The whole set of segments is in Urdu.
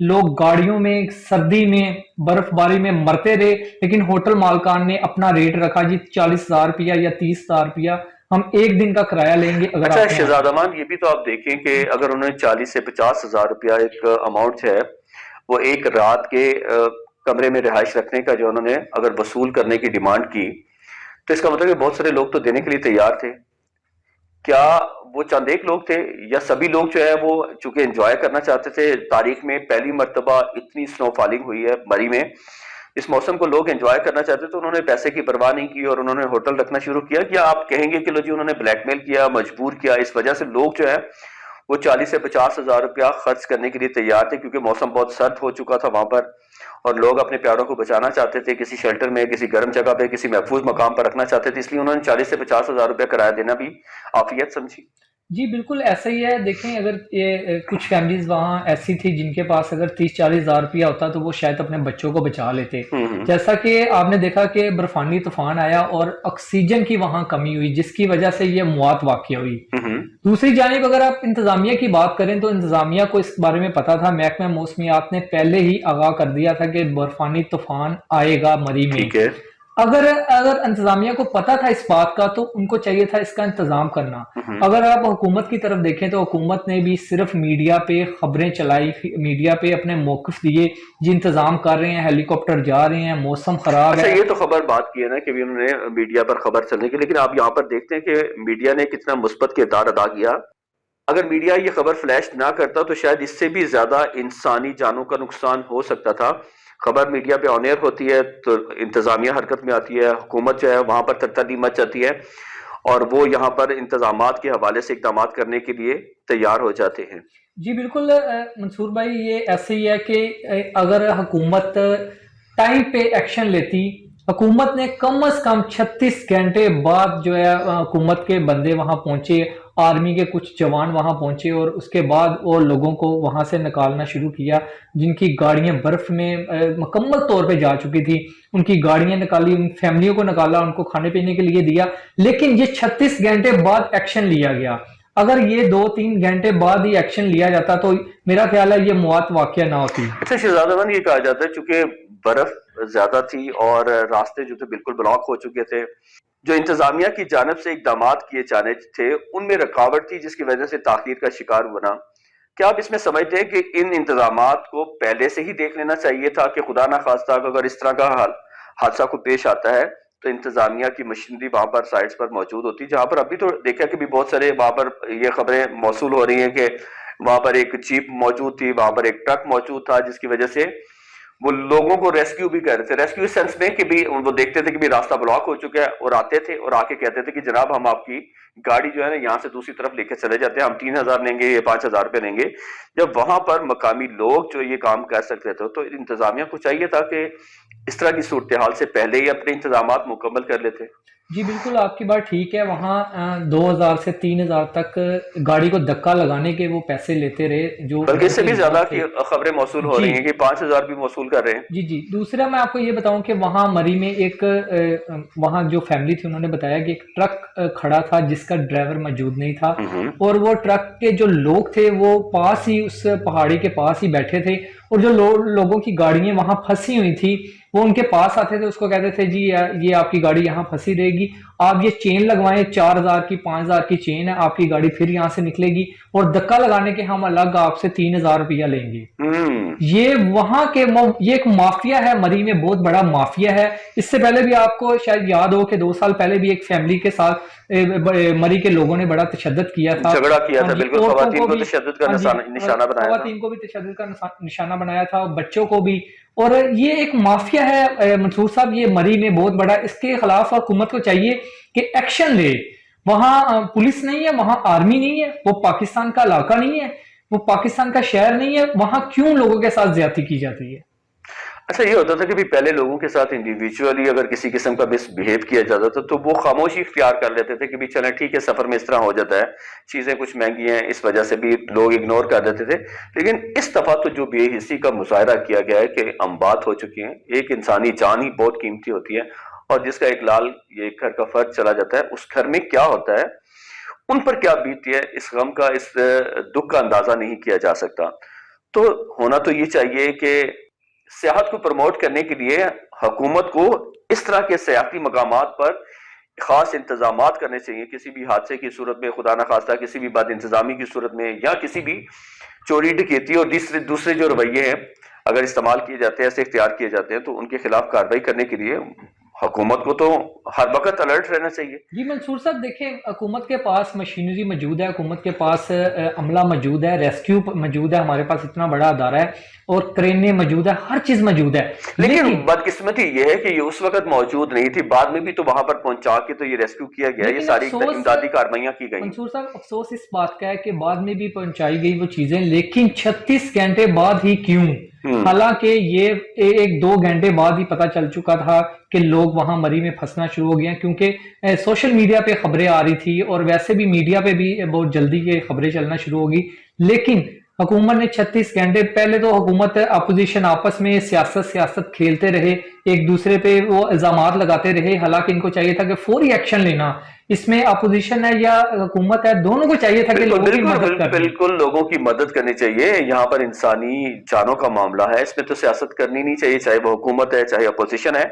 لوگ گاڑیوں میں سردی میں برف باری میں مرتے رہے، لیکن ہوٹل مالکان نے اپنا ریٹ رکھا جی 40,000 روپیہ یا 30,000 روپیہ ہم ایک دن کا کرایہ لیں گے اگر اچھا آپ یہاں شہزاد آئیں۔ امان، یہ بھی تو آپ دیکھیں کہ اگر انہوں نے 40 سے 50 ہزار روپیہ ایک اماؤنٹ ہے وہ ایک رات کے کمرے میں رہائش رکھنے کا جو انہوں نے اگر وصول کرنے کی ڈیمانڈ کی، تو اس کا مطلب کہ بہت سارے لوگ تو دینے کے لیے تیار تھے۔ کیا وہ چند ایک لوگ تھے یا سبھی لوگ جو ہے وہ چونکہ انجوائے کرنا چاہتے تھے؟ تاریخ میں پہلی مرتبہ اتنی سنو فالنگ ہوئی ہے مری میں، اس موسم کو لوگ انجوائے کرنا چاہتے تو انہوں نے پیسے کی پرواہ نہیں کی اور انہوں نے ہوٹل رکھنا شروع کیا؟ کیا آپ کہیں گے کہ لو جی انہوں نے بلیک میل کیا، مجبور کیا، اس وجہ سے لوگ جو ہے وہ 40 سے 50 ہزار روپیہ خرچ کرنے کے لیے تیار تھے کیونکہ موسم بہت سرد ہو چکا تھا وہاں پر اور لوگ اپنے پیاروں کو بچانا چاہتے تھے، کسی شیلٹر میں، کسی گرم جگہ پہ، کسی محفوظ مقام پر رکھنا چاہتے تھے، اس لیے انہوں نے 40 سے 50 ہزار روپیہ کرایہ دینا بھی عافیت سمجھی؟ جی بالکل ایسا ہی ہے، دیکھیں اگر یہ کچھ فیملیز وہاں ایسی تھی جن کے پاس اگر 30-40 ہزار روپیہ ہوتا تو وہ شاید اپنے بچوں کو بچا لیتے، ہوں جیسا کہ آپ نے دیکھا کہ برفانی طوفان آیا اور آکسیجن کی وہاں کمی ہوئی جس کی وجہ سے یہ موات واقع ہوئی۔ ہوں دوسری جانب اگر آپ انتظامیہ کی بات کریں تو انتظامیہ کو اس بارے میں پتا تھا، محکمہ موسمیات نے پہلے ہی آگاہ کر دیا تھا کہ برفانی طوفان آئے گا مری میں۔ ٹھیک ہے۔ اگر انتظامیہ کو پتا تھا اس بات کا تو ان کو چاہیے تھا اس کا انتظام کرنا۔ اگر آپ حکومت کی طرف دیکھیں تو حکومت نے بھی صرف میڈیا پہ خبریں چلائی، میڈیا پہ اپنے موقف دیے، جی انتظام کر رہے ہیں، ہیلی کاپٹر جا رہے ہیں، موسم خراب اچھا ہے۔ یہ تو خبر بات کی ہے نا کہ بھی انہوں نے میڈیا پر خبر چلنے کی، لیکن آپ یہاں پر دیکھتے ہیں کہ میڈیا نے کتنا مثبت کردار ادا کیا۔ اگر میڈیا یہ خبر فلیش نہ کرتا تو شاید اس سے بھی زیادہ انسانی جانوں کا نقصان ہو سکتا تھا۔ خبر میڈیا پہ آن ایئر ہوتی ہے تو انتظامیہ حرکت میں آتی ہے، حکومت جو ہے وہاں پر ترتیب مچ جاتی ہے اور وہ یہاں پر انتظامات کے حوالے سے اقدامات کرنے کے لیے تیار ہو جاتے ہیں۔ جی بالکل منصور بھائی، یہ ایسے ہی ہے کہ اگر حکومت ٹائم پہ ایکشن لیتی، حکومت نے کم از کم 36 گھنٹے بعد جو ہے حکومت کے بندے وہاں پہنچے، آرمی کے کچھ جوان وہاں پہنچے اور اس کے بعد وہ لوگوں کو وہاں سے نکالنا شروع کیا جن کی گاڑیاں برف میں مکمل طور پہ جا چکی تھی، ان کی گاڑیاں نکالی، ان فیملیوں کو نکالا، ان کو کھانے پینے کے لیے دیا، لیکن یہ 36 گھنٹے بعد ایکشن لیا گیا۔ اگر یہ 2-3 گھنٹے بعد ہی ایکشن لیا جاتا تو میرا خیال ہے یہ موات واقعہ نہ ہوتی۔ اچھا شہزاد امان، یہ کہا جاتا ہے چونکہ برف زیادہ تھی اور راستے جو تھے بالکل بلاک ہو چکے تھے، جو انتظامیہ کی جانب سے اقدامات کیے جانے تھے ان میں رکاوٹ تھی جس کی وجہ سے تاخیر کا شکار بنا۔ کیا آپ اس میں سمجھتے ہیں کہ ان انتظامات کو پہلے سے ہی دیکھ لینا چاہیے تھا کہ خدا نہ خواستہ اگر اس طرح کا حادثہ کو پیش آتا ہے تو انتظامیہ کی مشینری وہاں پر سائٹس پر موجود ہوتی، جہاں پر ابھی تو دیکھا کہ بھی بہت سارے وہاں پر یہ خبریں موصول ہو رہی ہیں کہ وہاں پر ایک جیپ موجود تھی، وہاں پر ایک ٹرک موجود تھا جس کی وجہ سے وہ لوگوں کو ریسکیو بھی کر رہے تھے، ریسکیو سینس میں کہ بھی وہ دیکھتے تھے کہ بھی راستہ بلاک ہو چکا ہے اور آتے تھے اور آ کے کہتے تھے کہ جناب ہم آپ کی گاڑی جو ہے نا یہاں سے دوسری طرف لے کے چلے جاتے ہیں، ہم 3,000 لیں گے یا 5,000 روپے لیں گے۔ جب وہاں پر مقامی لوگ جو یہ کام کر سکتے تھے تو انتظامیہ کو چاہیے تھا کہ اس طرح کی صورتحال سے پہلے ہی اپنے انتظامات مکمل کر لیتے۔ جی بالکل آپ کی بات ٹھیک ہے، وہاں 2,000 سے 3,000 تک گاڑی کو دھکا لگانے کے وہ پیسے لیتے رہے جو بلکہ اس سے بھی زیادہ کی خبریں موصول ہو جی رہی ہیں کہ 5,000 بھی موصول کر رہے ہیں۔ جی جی دوسرا میں آپ کو یہ بتاؤں کہ وہاں مری میں ایک وہاں جو فیملی تھی انہوں نے بتایا کہ ایک ٹرک کھڑا تھا جس کا ڈرائیور موجود نہیں تھا اور وہ ٹرک کے جو لوگ تھے وہ پاس ہی اس پہاڑی کے پاس ہی بیٹھے تھے اور جو لوگوں کی گاڑیاں وہاں پھنسی ہوئی تھی وہ ان کے پاس آتے تھے، اس کو کہتے تھے جی یہ آپ کی گاڑی یہاں پھنسی رہے گی، آپ یہ چین لگوائیں، 4,000 کی 5,000 کی چین ہے، آپ کی گاڑی پھر یہاں سے نکلے گی اور دھکا لگانے کے ہم الگ آپ سے 3,000 روپیہ لیں گے۔ یہ وہاں کے یہ ایک مافیا ہے، مری میں بہت بڑا مافیا ہے۔ اس سے پہلے بھی آپ کو شاید یاد ہو کہ 2 سال پہلے بھی ایک فیملی کے ساتھ مری کے لوگوں نے بڑا تشدد کیا تھا، جھگڑا کیا تھا، بالکل خواتین کو بھی تشدد کا نشانہ بنایا تھا۔ خواتین کو بھی تشدد کا نشانہ بنایا تھا، بچوں کو بھی، اور یہ ایک مافیا ہے منصور صاحب، یہ مری میں بہت بڑا، اس کے خلاف حکومت کو چاہیے کہ ایکشن لے۔ وہاں پولیس نہیں ہے، وہاں آرمی نہیں ہے، وہ پاکستان کا علاقہ نہیں ہے، وہ پاکستان کا شہر نہیں ہے، وہاں کیوں لوگوں کے ساتھ زیادتی کی جاتی ہے؟ اچھا یہ ہوتا تھا کہ بھی پہلے لوگوں کے ساتھ انڈیویجولی اگر کسی قسم کا مس بہیو کیا جاتا تھا تو وہ خاموشی اختیار کر لیتے تھے کہ بھی چلیں ٹھیک ہے، سفر میں اس طرح ہو جاتا ہے، چیزیں کچھ مہنگی ہیں، اس وجہ سے بھی لوگ اگنور کر دیتے تھے۔ لیکن اس دفعہ تو جو بے حسی کا مظاہرہ کیا گیا ہے کہ اموات ہو چکی ہیں، ایک انسانی جان ہی بہت قیمتی ہوتی ہے اور جس کا اقلال یہ ایک گھر کا فرد چلا جاتا ہے، اس گھر میں کیا ہوتا ہے، ان پر کیا بیتتی ہے، اس غم کا، اس دکھ کا اندازہ نہیں کیا جا سکتا۔ تو ہونا تو یہ چاہیے کہ سیاحت کو پروموٹ کرنے کے لیے حکومت کو اس طرح کے سیاحتی مقامات پر خاص انتظامات کرنے چاہیے. کسی بھی حادثے کی صورت میں، خدا نخواستہ کسی بھی بد انتظامی کی صورت میں، یا کسی بھی چوری ڈکیتی اور دوسرے جو رویے ہیں اگر استعمال کیے جاتے ہیں، ایسے اختیار کیے جاتے ہیں، تو ان کے خلاف کارروائی کرنے کے لیے حکومت کو تو ہر وقت الرٹ رہنا چاہیے. جی منصور صاحب دیکھیں، حکومت کے پاس مشینری موجود ہے، حکومت کے پاس عملہ موجود ہے، ریسکیو موجود ہے، ہمارے پاس اتنا بڑا ادارہ ہے اور کرینے موجود ہے، ہر چیز موجود ہے. لیکن بدقسمتی یہ ہے کہ یہ اس وقت موجود نہیں تھی، بعد میں بھی تو وہاں پر پہنچا کے تو یہ ریسکیو کیا گیا، یہ ساری امدادی کارروائیاں کی گئی. منصور صاحب افسوس اس بات کا ہے کہ بعد میں بھی پہنچائی گئی وہ چیزیں، لیکن 36 گھنٹے بعد ہی کیوں؟ حالانکہ یہ 1-2 گھنٹے بعد ہی پتہ چل چکا تھا کہ لوگ وہاں مری میں پھنسنا شروع ہو گئے ہیں، کیونکہ سوشل میڈیا پہ خبریں آ رہی تھی اور ویسے بھی میڈیا پہ بھی بہت جلدی یہ خبریں چلنا شروع ہوگی. لیکن حکومت نے 36 گھنٹے پہلے تو حکومت اپوزیشن آپس میں سیاست کھیلتے رہے، ایک دوسرے پہ وہ الزامات لگاتے رہے، حالانکہ ان کو چاہیے تھا کہ فوری ایکشن لینا. اس میں اپوزیشن ہے یا حکومت ہے، دونوں کو چاہیے تھا کہ لوگوں کی مدد کریں. بالکل لوگوں کی مدد کرنی چاہیے. یہاں پر انسانی جانوں کا معاملہ ہے، اس میں تو سیاست کرنی نہیں چاہیے، چاہے وہ حکومت ہے چاہے اپوزیشن ہے.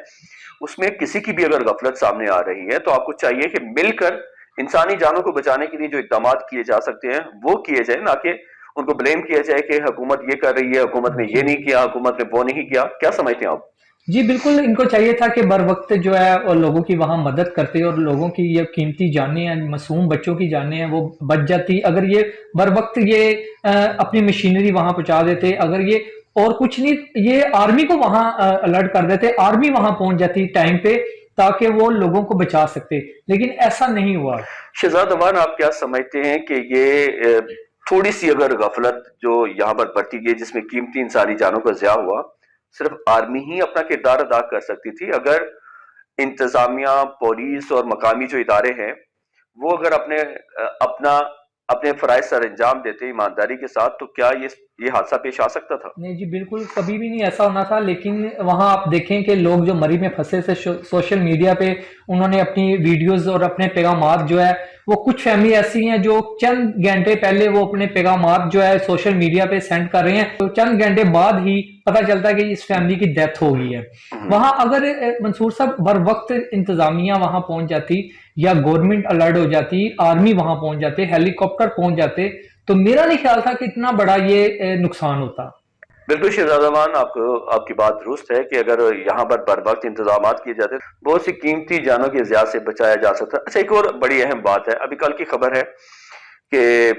اس میں کسی کی بھی اگر غفلت سامنے آ رہی ہے تو آپ کو چاہیے کہ مل کر انسانی جانوں کو بچانے کے لیے جو اقدامات کیے جا سکتے ہیں وہ کیے جائیں، نہ کہ ان کو بلیم کیا جائے کہ حکومت یہ کر رہی ہے، حکومت نے یہ نہیں کیا، حکومت نے وہ نہیں کیا. کیا سمجھتے ہیں آپ؟ جی بالکل، ان کو چاہیے تھا کہ بر وقت جو ہے اور لوگوں کی وہاں مدد کرتے اور لوگوں کی یہ قیمتی جانیں ہیں، معصوم بچوں کی جانیں ہیں، وہ بچ جاتی اگر یہ بر وقت یہ اپنی مشینری وہاں پہنچا دیتے. اگر یہ اور کچھ نہیں، یہ آرمی کو وہاں الرٹ کر دیتے، آرمی وہاں پہنچ جاتی ٹائم پہ تاکہ وہ لوگوں کو بچا سکتے، لیکن ایسا نہیں ہوا. شہزاد امان، آپ کیا سمجھتے ہیں کہ یہ تھوڑی سی اگر غفلت جو یہاں پر برتی گئی جس میں قیمتی انسانی جانوں کا ضیاع ہوا، صرف آرمی ہی اپنا کردار ادا کر سکتی تھی؟ اگر انتظامیہ، پولیس اور مقامی جو ادارے ہیں وہ اگر اپنے فرائض سر انجام دیتے ایمانداری کے ساتھ، تو کیا یہ حادثہ پیش آ سکتا تھا؟ نہیں جی بالکل، کبھی بھی نہیں ایسا ہونا تھا. لیکن وہاں آپ دیکھیں کہ لوگ جو مری میں پھنسے سے سوشل میڈیا پہ انہوں نے اپنی ویڈیوز اور اپنے پیغامات جو ہے، وہ کچھ فیملی ایسی ہیں جو چند گھنٹے پہلے وہ اپنے پیغامات جو ہے سوشل میڈیا پہ سینڈ کر رہے ہیں، تو چند گھنٹے بعد ہی پتہ چلتا ہے کہ اس فیملی کی ڈیتھ ہو گئی ہے. وہاں اگر منصور صاحب بر وقت انتظامیہ وہاں پہنچ جاتی یا گورنمنٹ الرٹ ہو جاتی، آرمی وہاں پہنچ جاتے، ہیلی کاپٹر پہنچ جاتے، تو میرا نہیں خیال تھا کہ اتنا بڑا یہ نقصان ہوتا. بالکل شہزاد امان، آپ کی بات درست ہے کہ اگر یہاں پر بر وقت انتظامات کیے جاتے بہت سی قیمتی جانوں کے ضیاع سے بچایا جا سکتا. اچھا، ایک اور بڑی اہم بات ہے، ابھی کل کی خبر ہے کہ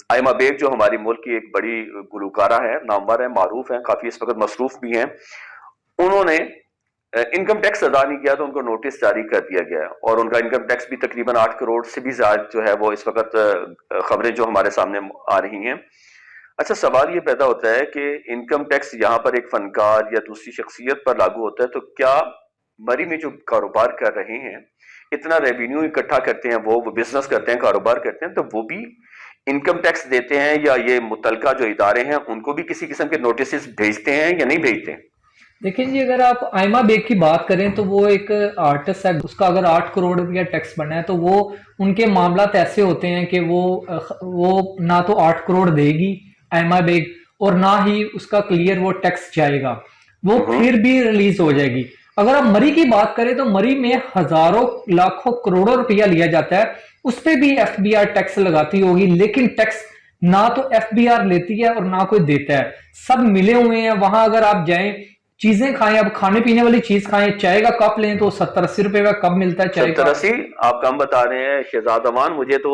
آئمہ بیگ جو ہماری ملک کی ایک بڑی گلوکارہ ہے، نامور ہیں، معروف ہیں، کافی اس وقت مصروف بھی ہیں، انہوں نے انکم ٹیکس ادا نہیں کیا تو ان کو نوٹس جاری کر دیا گیا ہے، اور ان کا انکم ٹیکس بھی تقریباً 8 کروڑ سے بھی زیادہ جو ہے وہ اس وقت خبریں جو ہمارے سامنے آ رہی ہیں. اچھا، سوال یہ پیدا ہوتا ہے کہ انکم ٹیکس یہاں پر ایک فنکار یا دوسری شخصیت پر لاگو ہوتا ہے، تو کیا مری میں جو کاروبار کر رہے ہیں، اتنا ریونیو اکٹھا کرتے ہیں، وہ بزنس کرتے ہیں، کاروبار کرتے ہیں، تو وہ بھی انکم ٹیکس دیتے ہیں، یا یہ متعلقہ جو ادارے ہیں ان کو بھی کسی قسم کے نوٹسز بھیجتے ہیں یا نہیں بھیجتے ہیں؟ دیکھیں جی، اگر آپ آئمہ بیگ کی بات کریں تو وہ ایک آرٹسٹ ہے، اس کا اگر 8 کروڑ روپیہ ٹیکس بنا ہے تو وہ ان کے معاملات ایسے ہوتے ہیں کہ وہ نہ تو 8 کروڑ دے گی آئمہ بیگ، اور نہ ہی اس کا کلیئر وہ ٹیکس جائے گا، وہ پھر بھی ریلیز ہو جائے گی. اگر آپ مری کی بات کریں تو مری میں ہزاروں لاکھوں کروڑوں روپیہ لیا جاتا ہے، اس پہ بھی ایف بی آر ٹیکس لگاتی ہوگی، لیکن ٹیکس نہ تو ایف بی آر لیتی ہے اور نہ کوئی دیتا ہے، سب ملے ہوئے ہیں. وہاں اگر آپ جائیں چیزیں کھائیں، اب کھانے پینے والی چیز کھائیں، چائے کا کپ لیں تو 70-80 روپے کا کپ ملتا ہے چائے کا. 70-80 آپ کم بتا رہے ہیں شہزاد امان. مجھے تو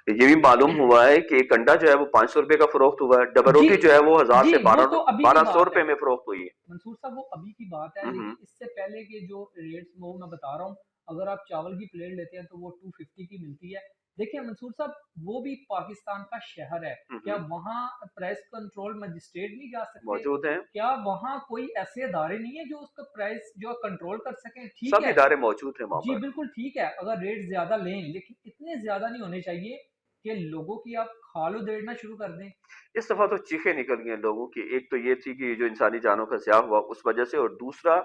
یہ بھی معلوم ہوا ہے کہ ایک انڈا جو ہے وہ 500 روپے کا فروخت ہوا ہے، ڈبل روٹی جو ہے وہ 1000 سے 1200 روپے میں فروخت ہوئی ہے. منصور صاحب وہ ابھی کی بات ہے، لیکن اس سے پہلے کے جو ریٹس وہ میں بتا رہا ہوں، اگر آپ چاول کی پلیٹ لیتے ہیں تو وہ 250 کی ملتی ہے. دیکھیں منصور صاحب، وہ بھی پاکستان کا شہر ہے، کیا وہاں پرائس کنٹرول مجسٹریٹ نہیں جا سکتے؟ موجود ہیں. کیا وہاں کوئی ایسے ادارے نہیں ہیں جو اس کا پرائس جو کنٹرول کر سکیں؟ ٹھیک سب ہے، ادارے موجود ہیں وہاں جی پر. بالکل ٹھیک ہے، اگر ریٹ زیادہ لیں، لیکن اتنے زیادہ نہیں ہونے چاہیے کہ لوگوں کی آپ کھال ادھیڑنا شروع کر دیں. اس دفعہ تو چیخیں نکل گئی ہیں لوگوں کی. ایک تو یہ تھی کہ جو انسانی جانوں کا ضیاع ہوا اس وجہ سے، اور دوسرا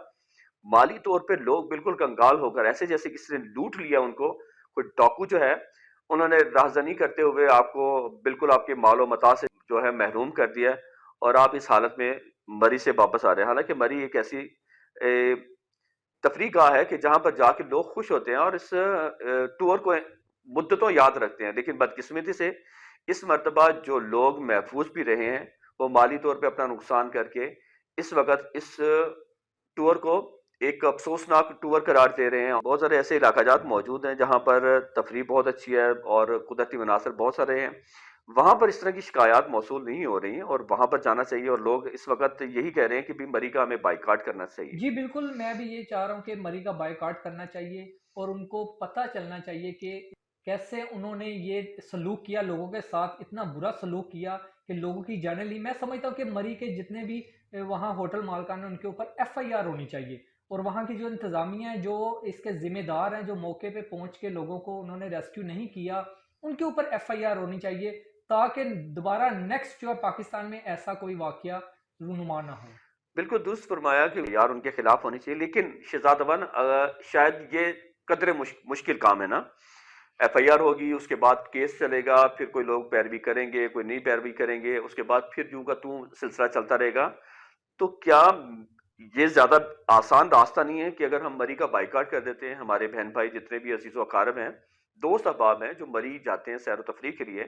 مالی طور پہ لوگ بالکل کنگال ہو کر ایسے جیسے کسی نے لوٹ لیا ان کو. کوئی ڈاکو جو ہے انہوں نے راہزنی کرتے ہوئے آپ کو بالکل آپ کے مال و متاع سے جو ہے محروم کر دیا، اور آپ اس حالت میں مری سے واپس آ رہے ہیں. حالانکہ مری ایک ایسی تفریح گاہ ہے کہ جہاں پر جا کے لوگ خوش ہوتے ہیں اور اس ٹور کو مدتوں یاد رکھتے ہیں. لیکن بدقسمتی سے اس مرتبہ جو لوگ محفوظ بھی رہے ہیں وہ مالی طور پہ اپنا نقصان کر کے اس وقت اس ٹور کو ایک افسوسناک ٹور قرار دے رہے ہیں. بہت سارے ایسے علاقہ جات موجود ہیں جہاں پر تفریح بہت اچھی ہے اور قدرتی مناظر بہت سارے ہیں. وہاں پر اس طرح کی شکایات موصول نہیں ہو رہی ہیں اور وہاں پر جانا چاہیے. اور لوگ اس وقت یہی کہہ رہے ہیں کہ بھی مری کا ہمیں بائیکاٹ کرنا چاہیے. جی بالکل، میں بھی یہ چاہ رہا ہوں کہ مری کا بائیکاٹ کرنا چاہیے اور ان کو پتہ چلنا چاہیے کہ کیسے انہوں نے یہ سلوک کیا، لوگوں کے ساتھ اتنا برا سلوک کیا کہ لوگوں کی جانیں لی. میں سمجھتا ہوں کہ مری کے جتنے بھی وہاں ہوٹل مالکان ہیں ان کے اوپر ایف آئی آر ہونی چاہیے، اور وہاں کی جو انتظامیہ ہیں، جو اس کے ذمہ دار ہیں، جو موقع پہ پہنچ کے لوگوں کو انہوں نے ریسکیو نہیں کیا، ان کے اوپر ایف آئی آر ہونی چاہیے تاکہ دوبارہ نیکسٹ جو ہے پاکستان میں ایسا کوئی واقعہ رونما نہ ہو. بالکل درست فرمایا کہ یار ان کے خلاف ہونی چاہیے. لیکن شہزاد امان شاید یہ قدرے مشکل کام ہے نا. ایف آئی آر ہوگی، اس کے بعد کیس چلے گا، پھر کوئی لوگ پیروی کریں گے، کوئی نہیں پیروی کریں گے، اس کے بعد پھر یوں کا توں سلسلہ چلتا رہے گا. تو کیا یہ زیادہ آسان راستہ نہیں ہے کہ اگر ہم مری کا بائیکاٹ کر دیتے ہیں؟ ہمارے بہن بھائی جتنے بھی عزیز و اقارب ہیں، دوست احباب ہیں جو مری جاتے ہیں سیر و تفریح کے لیے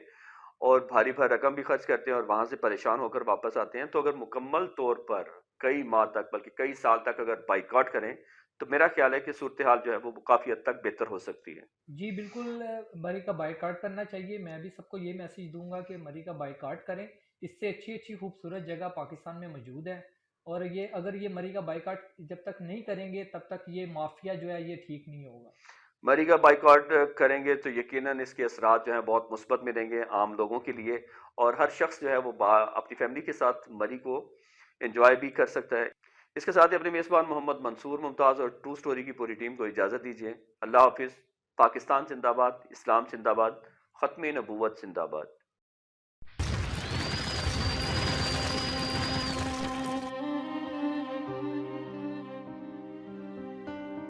اور بھاری بھاری رقم بھی خرچ کرتے ہیں اور وہاں سے پریشان ہو کر واپس آتے ہیں، تو اگر مکمل طور پر کئی ماہ تک بلکہ کئی سال تک اگر بائیکاٹ کریں تو میرا خیال ہے کہ صورتحال جو ہے وہ کافی حد تک بہتر ہو سکتی ہے. جی بالکل، مری کا بائیکاٹ کرنا چاہیے. میں بھی سب کو یہ میسیج دوں گا کہ مری کا بائیکاٹ کریں. اس سے اچھی اچھی خوبصورت جگہ پاکستان میں موجود ہے، اور یہ اگر یہ مری کا بائیکاٹ جب تک نہیں کریں گے تب تک یہ مافیا جو ہے یہ ٹھیک نہیں ہوگا. مری کا بائیکاٹ کریں گے تو یقیناً اس کے اثرات جو ہیں بہت مثبت ملیں گے عام لوگوں کے لیے، اور ہر شخص جو ہے وہ اپنی فیملی کے ساتھ مری کو انجوائے بھی کر سکتا ہے. اس کے ساتھ ہی اپنے میزبان محمد منصور ممتاز اور ٹرو سٹوری کی پوری ٹیم کو اجازت دیجیے. اللہ حافظ. پاکستان زندہ باد، اسلام زندہ باد، ختم نبوت زندہ باد.